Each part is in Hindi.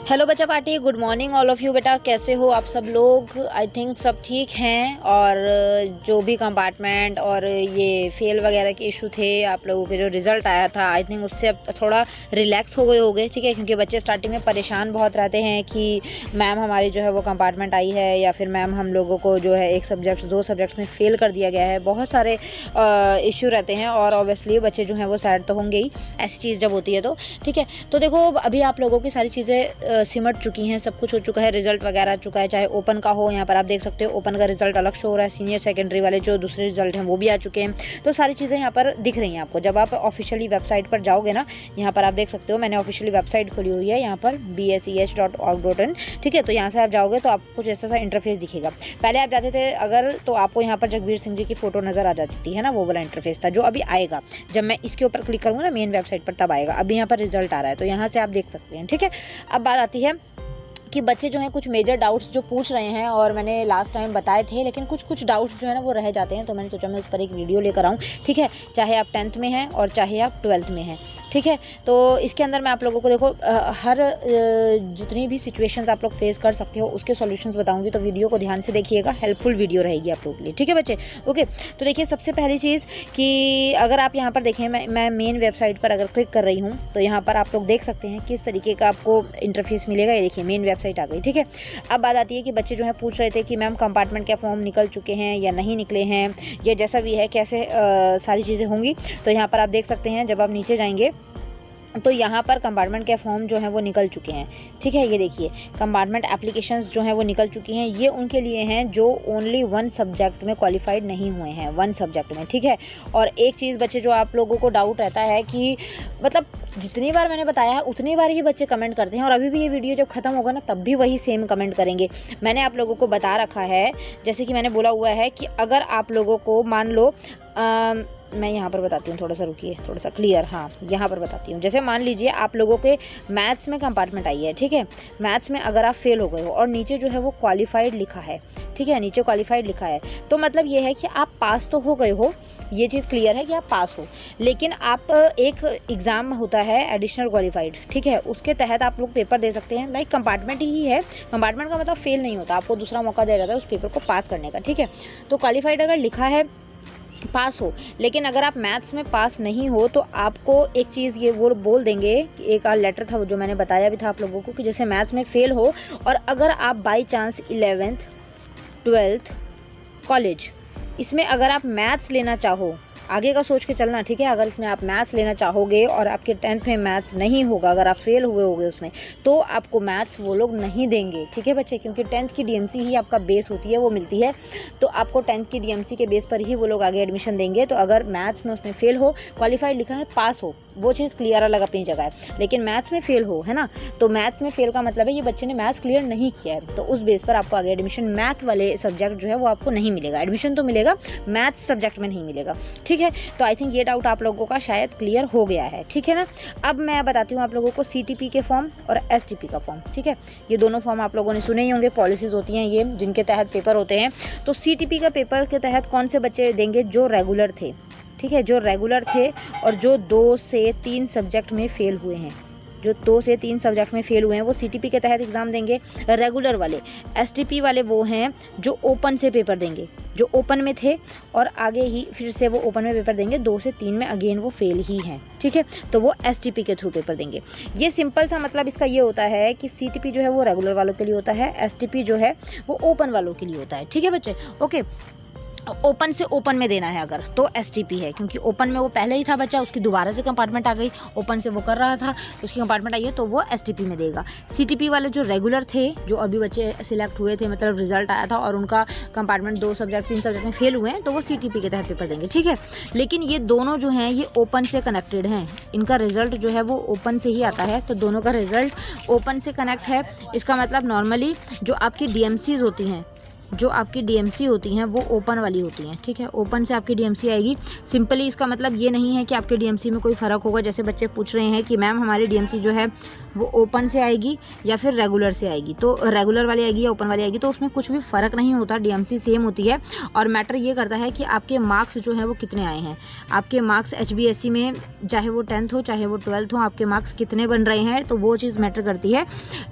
हेलो बच्चा party, good morning all of you. बेटा कैसे हो आप सब लोग? आई थिंक सब ठीक हैं। और जो भी कंपार्टमेंट और ये फेल वगैरह के इशू थे, आप लोगों के जो रिज़ल्ट आया था, आई थिंक उससे अब थोड़ा रिलैक्स हो गए होंगे, ठीक है। क्योंकि बच्चे स्टार्टिंग में परेशान बहुत रहते हैं कि मैम हमारी जो है वो कंपार्टमेंट आई है, या फिर मैम हम लोगों को जो है एक सब्जेक्ट 2 सब्जेक्ट्स में फ़ेल कर दिया गया है। बहुत सारे इशू रहते हैं और ऑब्वियसली बच्चे जो हैं वो सैड तो होंगे ही, ऐसी चीज़ जब होती है तो, ठीक है। तो देखो अभी आप लोगों की सारी चीज़ें सिमट चुकी हैं, सब कुछ हो चुका है, रिजल्ट वगैरह आ चुका है, चाहे ओपन का हो। यहाँ पर आप देख सकते हो ओपन का रिजल्ट अलग शो हो रहा है, सीनियर सेकेंडरी वाले जो दूसरे रिजल्ट हैं वो भी आ चुके हैं। तो सारी चीज़ें यहाँ पर दिख रही हैं आपको। जब आप ऑफिशियली वेबसाइट पर जाओगे ना, यहाँ पर आप देख सकते हो मैंने ऑफिशियली वेबसाइट खोली हुई है, यहाँ पर bseh.org.in, ठीक है। तो यहाँ से आप जाओगे तो आपको कुछ ऐसा सा इंटरफेस दिखेगा। पहले आप जाते थे अगर तो आपको यहाँ पर जगबीर सिंह जी की फ़ोटो नज़र आ जाती थी, है ना, वो वाला इंटरफेस था। जो अभी आएगा, जब मैं इसके ऊपर क्लिक करूँगा ना मेन वेबसाइट पर, तब आएगा। अभी यहाँ पर रिजल्ट आ रहा है तो यहाँ से आप देख सकते हैं, ठीक है। अब बात आती है कि बच्चे जो हैं कुछ मेजर डाउट्स जो पूछ रहे हैं, और मैंने लास्ट टाइम बताए थे, लेकिन कुछ डाउट्स जो है ना वो रह जाते हैं। तो मैंने सोचा मैं उस पर एक वीडियो लेकर आऊँ, ठीक है। चाहे आप 10th में हैं और चाहे आप 12th में हैं, ठीक है। तो इसके अंदर मैं आप लोगों को देखो हर जितनी भी सिचुएशंस आप लोग फेस कर सकते हो उसके सॉल्यूशंस बताऊंगी। तो वीडियो को ध्यान से देखिएगा, हेल्पफुल वीडियो रहेगी आप लोगों के लिए, ठीक है बच्चे। ओके, तो देखिए सबसे पहली चीज़ कि अगर आप यहाँ पर देखें, मैं मेन वेबसाइट पर अगर क्लिक कर रही हूँ तो यहाँ पर आप लोग देख सकते हैं किस तरीके का आपको इंटरफेस मिलेगा। ये देखिए मेन वेबसाइट आ गई, ठीक है। अब बात आती है कि बच्चे जो है पूछ रहे थे कि मैम कंपार्टमेंट के फॉर्म निकल चुके हैं या नहीं निकले हैं, या जैसा भी है कैसे सारी चीज़ें होंगी। तो यहाँ पर आप देख सकते हैं, जब आप नीचे जाएंगे तो यहाँ पर कंपार्टमेंट के फॉर्म जो हैं वो निकल चुके हैं, ठीक है। ये देखिए कंपार्टमेंट एप्लीकेशंस जो हैं वो निकल चुकी हैं। ये उनके लिए हैं जो ओनली 1 सब्जेक्ट में क्वालिफाइड नहीं हुए हैं, 1 सब्जेक्ट में, ठीक है। और एक चीज़ बच्चे जो आप लोगों को डाउट रहता है कि मतलब जितनी बार मैंने बताया है उतनी बार ही बच्चे कमेंट करते हैं, और अभी भी ये वीडियो जब ख़त्म होगा ना तब भी वही सेम कमेंट करेंगे। मैंने आप लोगों को बता रखा है, जैसे कि मैंने बोला हुआ है कि अगर आप लोगों को मान लो मैं यहाँ पर बताती हूँ, थोड़ा सा रुकिए, थोड़ा सा क्लियर, हाँ यहाँ पर बताती हूँ। जैसे मान लीजिए आप लोगों के मैथ्स में कंपार्टमेंट आई है, ठीक है। मैथ्स में अगर आप फेल हो गए हो और नीचे जो है वो क्वालिफाइड लिखा है, ठीक है, नीचे क्वालिफाइड लिखा है, तो मतलब ये है कि आप पास तो हो गए हो, ये चीज़ क्लियर है कि आप पास हो। लेकिन आप एक एग्ज़ाम होता है एडिशनल क्वालिफाइड, ठीक है, उसके तहत आप लोग पेपर दे सकते हैं। लाइक कंपार्टमेंट ही है, कंपार्टमेंट का मतलब फेल नहीं होता, आपको दूसरा मौका दिया जाता है उस पेपर को पास करने का, ठीक है। तो क्वालिफाइड अगर लिखा है पास हो, लेकिन अगर आप मैथ्स में पास नहीं हो तो आपको एक चीज़ ये वो बोल देंगे कि एक लेटर था वो जो मैंने बताया भी था आप लोगों को, कि जैसे मैथ्स में फ़ेल हो और अगर आप by chance 11th 12th college इसमें अगर आप मैथ्स लेना चाहो, आगे का सोच के चलना, ठीक है। अगर इसमें आप मैथ्स लेना चाहोगे और आपके 10th में मैथ्स नहीं होगा, अगर आप फेल हुए होगे उसमें, तो आपको मैथ्स वो लोग नहीं देंगे, ठीक है बच्चे। क्योंकि 10th की डीएमसी ही आपका बेस होती है, वो मिलती है, तो आपको 10th की डीएमसी के बेस पर ही वो लोग आगे एडमिशन देंगे। तो अगर मैथ्स में उसमें फेल हो, क्वालिफाइड लिखा है पास हो, वो चीज़ क्लियर अलग अपनी जगह है, लेकिन मैथ्स में फेल हो, है ना, तो मैथ्स में फेल का मतलब है ये बच्चे ने मैथ्स क्लियर नहीं किया है, तो उस बेस पर आपको आगे एडमिशन मैथ वाले सब्जेक्ट जो है वो आपको नहीं मिलेगा। एडमिशन तो मिलेगा, मैथ्स सब्जेक्ट में नहीं मिलेगा, ठीक है। तो आई थिंक ये डाउट आप लोगों का शायद क्लियर हो गया है, ठीक है ना। अब मैं बताती हूँ आप लोगों को CTP के फॉर्म और STP का फॉर्म, ठीक है। ये दोनों फॉर्म आप लोगों ने सुने ही होंगे, पॉलिसीज होती हैं ये जिनके तहत पेपर होते हैं। तो CTP का पेपर के तहत कौन से बच्चे देंगे? जो रेगुलर थे, ठीक है, जो रेगुलर थे और जो 2 से 3 सब्जेक्ट में फेल हुए हैं, जो 2 से 3 सब्जेक्ट में फेल हुए हैं वो CTP के तहत एग्ज़ाम देंगे, रेगुलर वाले। STP वाले वो हैं जो ओपन से पेपर देंगे, जो ओपन में थे और आगे ही फिर से वो ओपन में पेपर देंगे, 2 से 3 में अगेन वो फेल ही हैं, ठीक है। तो वो STP के थ्रू पेपर देंगे। ये सिंपल सा मतलब इसका ये होता है कि CTP जो है वो रेगुलर वालों के लिए होता है, STP जो है वो ओपन वालों के लिए होता है, ठीक है बच्चे। ओके, ओपन से ओपन में देना है अगर तो STP है, क्योंकि ओपन में वो पहले ही था बच्चा, उसकी दोबारा से कंपार्टमेंट आ गई, ओपन से वो कर रहा था, उसकी कंपार्टमेंट आई है तो वो STP में देगा। CTP वाले जो रेगुलर थे, जो अभी बच्चे सिलेक्ट हुए थे, मतलब रिजल्ट आया था और उनका कंपार्टमेंट 2 सब्जेक्ट 3 सब्जेक्ट में फेल हुए हैं, तो वो CTP के तहत पेपर देंगे, ठीक है। लेकिन ये दोनों जो हैं ये ओपन से कनेक्टेड हैं, इनका रिजल्ट जो है वो ओपन से ही आता है, तो दोनों का रिजल्ट ओपन से कनेक्ट है। इसका मतलब नॉर्मली जो आपकी DMCs होती हैं, जो आपकी DMC होती हैं वो ओपन वाली होती हैं, ठीक है। ओपन से आपकी DMC आएगी। सिंपली इसका मतलब ये नहीं है कि आपके DMC में कोई फ़र्क होगा। जैसे बच्चे पूछ रहे हैं कि मैम हमारी DMC जो है वो ओपन से आएगी या फिर रेगुलर से आएगी, तो रेगुलर वाली आएगी या ओपन वाली आएगी, तो उसमें कुछ भी फ़र्क नहीं होता, डीएमसी सेम होती है। और मैटर ये करता है कि आपके मार्क्स जो हैं वो कितने आए हैं। आपके मार्क्स HBSC में चाहे वो 10th हो चाहे वो 12th हो, आपके मार्क्स कितने बन रहे हैं, तो वो चीज़ मैटर करती है।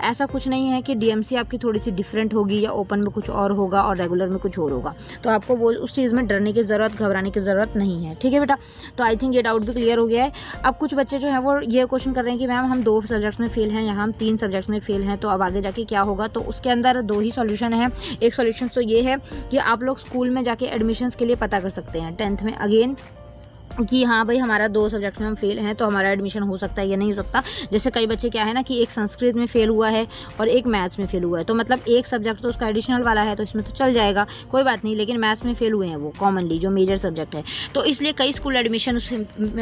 ऐसा कुछ नहीं है कि डीएमसी आपकी थोड़ी सी डिफरेंट होगी या ओपन में कुछ और होगा और रेगुलर में कुछ और होगा, तो आपको वो उस चीज़ में डरने की ज़रूरत, घबराने की ज़रूरत नहीं है। ठीक है बेटा, तो आई थिंक ये डाउट भी क्लियर हो गया है। अब कुछ बच्चे जो हैं वो ये क्वेश्चन कर रहे हैं कि मैम हम 2 सब्जेक्ट्स में फेल हैं या हम 3 सब्जेक्ट्स में फेल हैं, तो अब आगे जाके क्या होगा। तो उसके अंदर 2 ही सॉल्यूशन है। एक सॉल्यूशन तो ये है कि आप लोग स्कूल में जाके एडमिशन्स के लिए पता कर सकते हैं 10th में अगेन, कि हाँ भाई हमारा 2 सब्जेक्ट में हम फेल हैं तो हमारा एडमिशन हो सकता है या नहीं हो सकता। जैसे कई बच्चे क्या है ना कि एक संस्कृत में फेल हुआ है और एक मैथ्स में फेल हुआ है, तो मतलब एक सब्जेक्ट तो उसका एडिशनल वाला है तो इसमें तो चल जाएगा, कोई बात नहीं, लेकिन मैथ्स में फेल हुए हैं वो कॉमनली जो मेजर सब्जेक्ट है, तो इसलिए कई स्कूल एडमिशन उस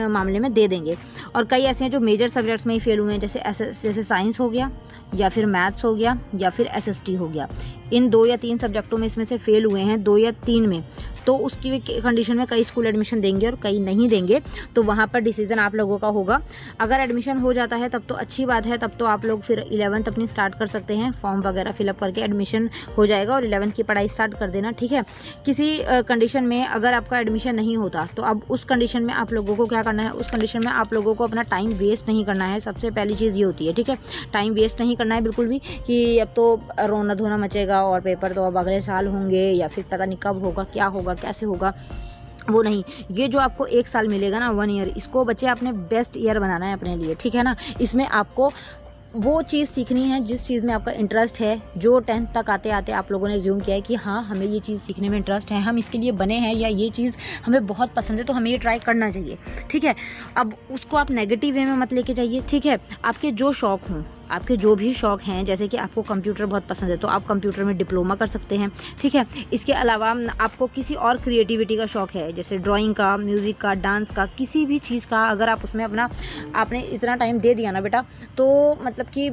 मामले में दे देंगे। और कई ऐसे हैं जो मेजर सब्जेक्ट्स में ही फेल हुए हैं, जैसे साइंस हो गया या फिर मैथ्स हो गया या फिर SST हो गया। इन 2 या 3 सब्जेक्टों में इसमें से फेल हुए हैं 2 या 3 में, तो उसकी कंडीशन में कई स्कूल एडमिशन देंगे और कई नहीं देंगे, तो वहाँ पर डिसीजन आप लोगों का होगा। अगर एडमिशन हो जाता है तब तो अच्छी बात है, तब तो आप लोग फिर 11th अपनी स्टार्ट कर सकते हैं, फॉर्म वगैरह फिलअप करके एडमिशन हो जाएगा और 11th की पढ़ाई स्टार्ट कर देना। ठीक है, किसी कंडीशन में अगर आपका एडमिशन नहीं होता तो अब उस कंडीशन में आप लोगों को क्या करना है, उस कंडीशन में आप लोगों को अपना टाइम वेस्ट नहीं करना है। सबसे पहली चीज़ ये होती है, ठीक है, टाइम वेस्ट नहीं करना है बिल्कुल भी, कि अब तो रोना धोना मचेगा और पेपर तो अब अगले साल होंगे या फिर पता नहीं कब होगा, क्या होगा, कैसे होगा, वो नहीं। ये जो आपको 1 साल मिलेगा ना, 1 ईयर, इसको बच्चे आपने बेस्ट ईयर बनाना है अपने लिए। ठीक है ना, इसमें आपको वो चीज़ सीखनी है जिस चीज़ में आपका इंटरेस्ट है, जो 10th तक आते आते आप लोगों ने एज्यूम किया है कि हाँ हमें ये चीज़ सीखने में इंटरेस्ट है, हम इसके लिए बने हैं, या ये चीज़ हमें बहुत पसंद है तो हमें ये ट्राई करना चाहिए। ठीक है, अब उसको आप नेगेटिव वे में मत लेके जाइए। ठीक है, आपके जो शौक़ हों, आपके जो भी शौक़ हैं, जैसे कि आपको कंप्यूटर बहुत पसंद है तो आप कंप्यूटर में डिप्लोमा कर सकते हैं। ठीक है, इसके अलावा आपको किसी और क्रिएटिविटी का शौक़ है, जैसे ड्राइंग का, म्यूज़िक का, डांस का, किसी भी चीज़ का, अगर आप उसमें आपने इतना टाइम दे दिया ना बेटा, तो मतलब कि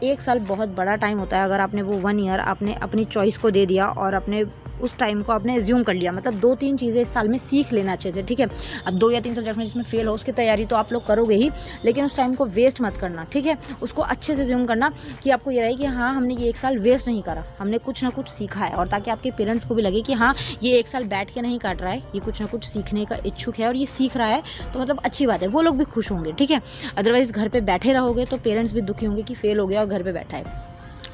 1 साल बहुत बड़ा टाइम होता है। अगर आपने वो 1 ईयर आपने अपनी चॉइस को दे दिया और अपने उस टाइम को आपने एज्यूम कर लिया, मतलब 2-3 चीज़ें इस साल में सीख लेना अच्छे से। ठीक है, अब 2 या 3 सब्जेक्ट में जिसमें फेल हो उसकी तैयारी तो आप लोग करोगे ही, लेकिन उस टाइम को वेस्ट मत करना। ठीक है, उसको अच्छे से एज्यूम करना कि आपको ये रहे कि हाँ हमने ये 1 साल वेस्ट नहीं करा, हमने कुछ ना कुछ सीखा है, और ताकि आपके पेरेंट्स को भी लगे कि हाँ ये 1 साल बैठ के नहीं काट रहा है, ये कुछ ना कुछ सीखने का इच्छुक है और ये सीख रहा है, तो मतलब अच्छी बात है, वो लोग भी खुश होंगे। ठीक है, अदरवाइज़ घर पर बैठे रहोगे तो पेरेंट्स भी दुखी होंगे कि फेल हो गया और घर पर बैठा है।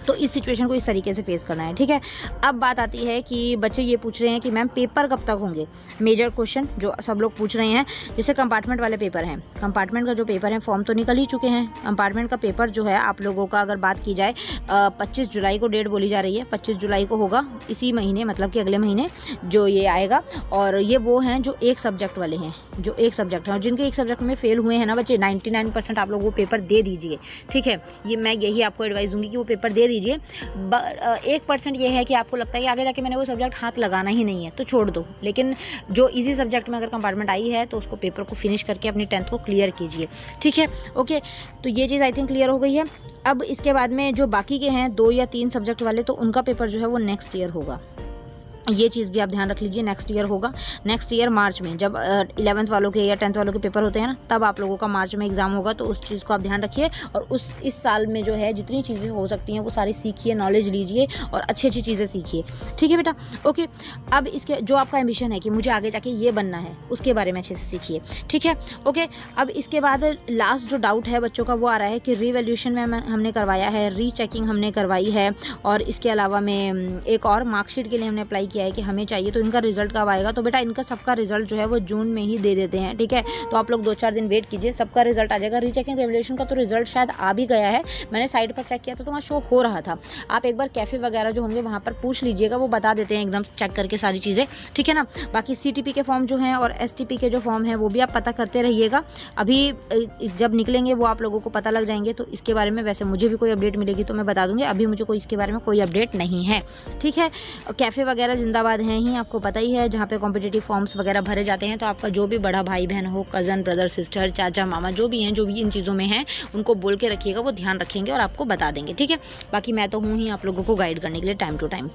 तो इस सिचुएशन को इस तरीके से फेस करना है। ठीक है, अब बात आती है कि बच्चे ये पूछ रहे हैं कि मैम पेपर कब तक होंगे। मेजर क्वेश्चन जो सब लोग पूछ रहे हैं, जैसे कंपार्टमेंट वाले पेपर हैं, कंपार्टमेंट का जो पेपर है फॉर्म तो निकल ही चुके हैं। कंपार्टमेंट का पेपर जो है आप लोगों का अगर बात की जाए 25 जुलाई को डेट बोली जा रही है, 25 जुलाई को होगा इसी महीने, मतलब कि अगले महीने जो ये आएगा। और ये वो हैं जो 1 सब्जेक्ट वाले हैं, जो 1 सब्जेक्ट हैं, और जिनके 1 सब्जेक्ट में फेल हुए हैं ना बच्चे, 99% आप लोग वो पेपर दे दीजिए। ठीक है, ये मैं यही आपको एडवाइस दूंगी कि वो पेपर दे दीजिए। 1% ये है कि आपको लगता है कि आगे जाके मैंने वो सब्जेक्ट हाथ लगाना ही नहीं है तो छोड़ दो, लेकिन जो इजी सब्जेक्ट में अगर कंपार्टमेंट आई है तो उसको पेपर को फिनिश करके अपनी 10th को क्लियर कीजिए। ठीक है, ओके, तो ये चीज़ आई थिंक क्लियर हो गई है। अब इसके बाद में जो बाकी के हैं 2 या 3 सब्जेक्ट वाले, तो उनका पेपर जो है वो नेक्स्ट ईयर होगा। ये चीज़ भी आप ध्यान रख लीजिए, नेक्स्ट ईयर होगा। नेक्स्ट ईयर मार्च में, जब 11th वालों के या 10th वालों के पेपर होते हैं ना, तब आप लोगों का मार्च में एग्जाम होगा, तो उस चीज़ को आप ध्यान रखिए। और इस साल में जो है जितनी चीज़ें हो सकती हैं वो सारी सीखिए, नॉलेज लीजिए और अच्छी अच्छी चीज़ें सीखिए। ठीक है बेटा, ओके। अब इसके जो आपका एम्बिशन है कि मुझे आगे जाके ये बनना है, उसके बारे में अच्छे से सीखिए। ठीक है, ओके। अब इसके बाद लास्ट जो डाउट है बच्चों का वो आ रहा है कि रीवैल्यूएशन में हमने करवाया है, रीचेकिंग हमने करवाई है, और इसके अलावा में एक और मार्कशीट के लिए हमने अप्लाई किया है कि हमें चाहिए, तो इनका रिजल्ट कब आएगा। तो बेटा इनका सबका रिजल्ट जो है वो जून में ही दे देते हैं। ठीक है, तो आप लोग 2-4 दिन वेट कीजिए, सबका रिजल्ट आ जाएगा। रीचेकिंग रिवैल्यूएशन का तो रिजल्ट शायद आ भी गया है, मैंने साइट पर चेक किया था तो वहाँ शो हो रहा था। आप एक बार कैफ़े वगैरह जो होंगे वहाँ पर पूछ लीजिएगा, वो बता देते हैं एकदम चेक करके सारी चीज़ें। ठीक है ना, बाकी CTP के फॉर्म जो हैं और STP के जो फॉर्म हैं वो भी आप पता करते रहिएगा, अभी जब निकलेंगे वो आप लोगों को पता लग जाएंगे। तो इसके बारे में वैसे मुझे भी कोई अपडेट मिलेगी तो मैं बता दूँगी, अभी मुझे कोई इसके बारे में कोई अपडेट नहीं है। ठीक है, कैफ़े वगैरह जिंदाबाद हैं ही, आपको पता ही है, जहाँ पे कॉम्पिटिटिव फॉर्म्स वगैरह भरे जाते हैं। तो आपका जो भी बड़ा भाई बहन हो, कज़न, ब्रदर, सिस्टर, चाचा, मामा, जो भी हैं, जो भी इन चीज़ों में हैं, उनको बोल के रखिएगा, वो ध्यान रखेंगे और आपको बता देंगे। ठीक है, बाकी मैं तो हूँ ही आप लोगों को गाइड करने के लिए टाइम टू टाइम।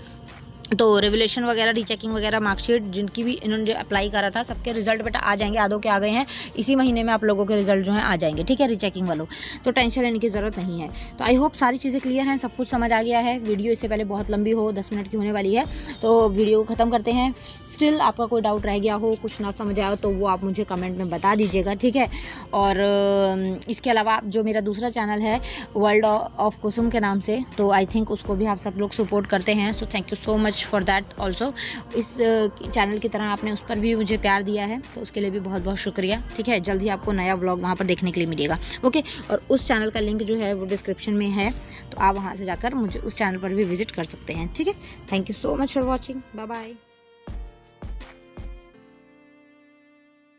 तो रेवुलेशन वगैरह, रीचेकिंग वगैरह, मार्कशीट जिनकी भी इन्होंने अप्लाई करा था सबके रिजल्ट बेटा आ जाएंगे। आधों के आ गए हैं, इसी महीने में आप लोगों के रिजल्ट जो हैं आ जाएंगे, ठीक है, रीचेकिंग वालों। तो टेंशन लेने की ज़रूरत नहीं है। तो आई होप सारी चीज़ें क्लियर हैं, सब कुछ समझ आ गया है। वीडियो इससे पहले बहुत लंबी हो, 10 मिनट की होने वाली है, तो वीडियो को ख़त्म करते हैं। स्टिल आपका कोई डाउट रह गया हो, कुछ ना समझ आया तो वो आप मुझे कमेंट में बता दीजिएगा, ठीक है। और इसके अलावा जो मेरा दूसरा चैनल है वर्ल्ड ऑफ कुसुम के नाम से, तो आई थिंक उसको भी आप सब लोग सपोर्ट करते हैं, so thank you so much for that also. इस चैनल की तरह आपने उस पर भी मुझे प्यार दिया है, तो उसके लिए भी बहुत बहुत शुक्रिया, ठीक है। जल्द ही आपको नया व्लॉग वहाँ पर देखने के लिए मिलेगा, ओके। और उस चैनल का लिंक जो है वो डिस्क्रिप्शन में है, तो आप वहाँ से जाकर मुझे उस चैनल पर भी विजिट कर सकते हैं, ठीक है। Thank you so much for watching, bye bye.